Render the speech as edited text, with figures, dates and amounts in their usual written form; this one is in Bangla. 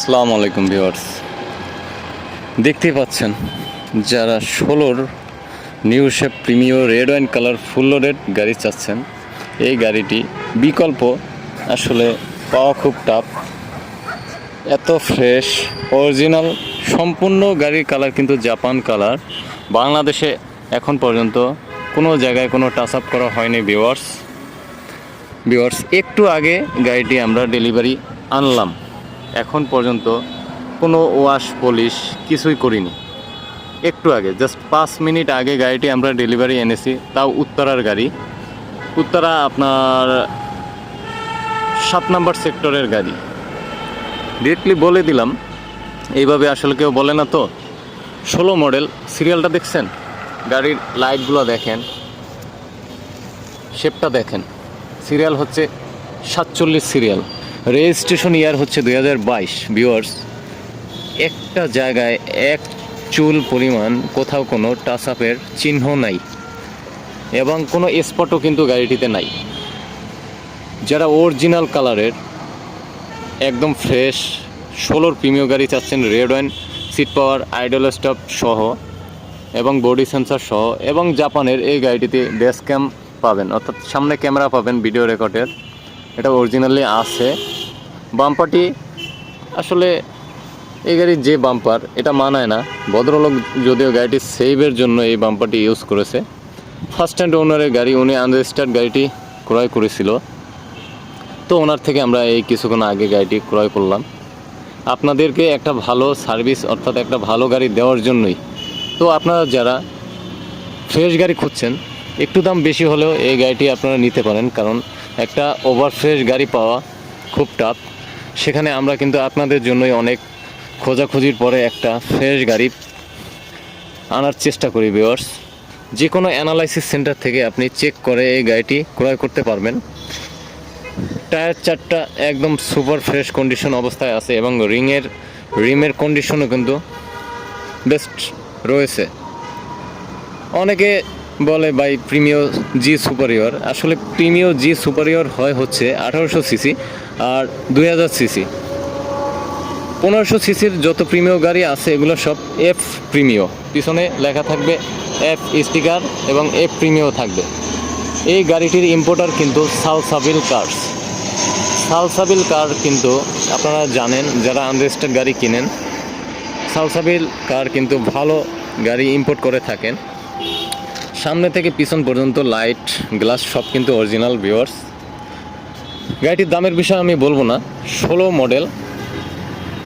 আসসালামু আলাইকুম ভিউয়ার্স, দেখতেই পাচ্ছেন যারা 16-র new shape premier red wine colour full loaded গাড়ি চাচ্ছেন, এই গাড়িটি বিকল্প আসলে পাওয়া খুব টাফ। এত ফ্রেশ অরিজিনাল সম্পূর্ণ গাড়ির কালার কিন্তু জাপান কালার। বাংলাদেশে এখন পর্যন্ত কোনো জায়গায় কোনো টাচ আপ করা হয়নি। ভিউয়ার্স একটু আগে গাড়িটি আমরা ডেলিভারি আনলাম, এখন পর্যন্ত কোনো ওয়াশ পলিশ কিছুই করিনি। একটু আগে জাস্ট 5 মিনিট আগে গাড়িটি আমরা ডেলিভারি এনেছি, তাও উত্তরার গাড়ি। উত্তরা আপনার 7 নম্বর সেক্টরের গাড়ি। ডিরেক্টলি বলে দিলাম, এইভাবে আসলে কেউ বলে না তো। 16 মডেল, সিরিয়ালটা দেখছেন, গাড়ির লাইটগুলো দেখেন, শেপটা দেখেন। সিরিয়াল হচ্ছে 47 সিরিয়াল, রেজিস্ট্রেশন ইয়ার হচ্ছে 2022। ভিউয়ার্স একটা জায়গায় এক চুল পরিমাণ কোথাও কোনো টাচ আপের চিহ্ন নাই এবং কোনো স্পটও কিন্তু গাড়িটিতে নাই। যারা অরিজিনাল কালারের একদম ফ্রেশ 16-র প্রিমিয়ার গাড়ি চাচ্ছেন, red wine seat power idle stop সহ এবং বডি সেন্সার সহ এবং জাপানের, এই গাড়িটিতে ড্যাশ ক্যাম পাবেন, অর্থাৎ সামনে ক্যামেরা পাবেন ভিডিও রেকর্ডের, এটা অরিজিনালি আছে। বাম্পারটি আসলে এই গাড়ির যে বাম্পার, এটা মানায় না। ভদ্রলোক যদিও গাড়িটি সেভের জন্য এই বাম্পারটি ইউজ করেছে। ফার্স্ট হ্যান্ড ওনারের গাড়ি, উনি আনরেজিস্টার্ড গাড়িটি ক্রয় করেছিল, তো ওনার থেকে আমরা এই কিছুক্ষণ আগে গাড়িটি ক্রয় করলাম আপনাদেরকে একটা ভালো সার্ভিস, অর্থাৎ একটা ভালো গাড়ি দেওয়ার জন্যই। তো আপনারা যারা ফ্রেশ গাড়ি খুঁজছেন, একটু দাম বেশি হলেও এই গাড়িটি আপনারা নিতে পারেন, কারণ একটা ওভার ফ্রেশ গাড়ি পাওয়া খুব টাফ। সেখানে আমরা কিন্তু আপনাদের জন্যই অনেক খোঁজাখুঁজির পরে একটা ফ্রেশ গাড়ি আনার চেষ্টা করি। ভিউয়ার্স যে কোনো অ্যানালাইসিস সেন্টার থেকে আপনি চেক করে এই গাড়িটি ক্রয় করতে পারবেন। টায়ার 4টা একদম সুপার ফ্রেশ কন্ডিশন অবস্থায় আছে এবং রিমের কন্ডিশনও কিন্তু বেস্ট রয়েছে। অনেকে বলে ভাই প্রিমিয়ার জি সুপারিয়র, আসলে প্রিমিয়ার জি সুপারিয়র হচ্ছে 1800 সিসি আর 2000 সিসি। 1500 সিসির যত প্রিমিয়ার গাড়ি আছে এগুলো সব এফ প্রিমিয়ার, পিছনে লেখা থাকবে এফ স্টিকার এবং এফ প্রিমিয়ার থাকবে। এই গাড়িটির ইম্পোর্টার কিন্তু সালসাবিল কার কিন্তু আপনারা জানেন, যারা আনরেজিস্টার্ড গাড়ি কিনেন, সালসাবিল কার কিন্তু ভালো গাড়ি ইম্পোর্ট করে থাকেন। সামনে থেকে পিছন পর্যন্ত লাইট গ্লাস সব কিন্তু অরিজিনাল। ভিউয়ার্স গাড়িটির দামের বিষয়ে আমি বলবো না, 16 মডেল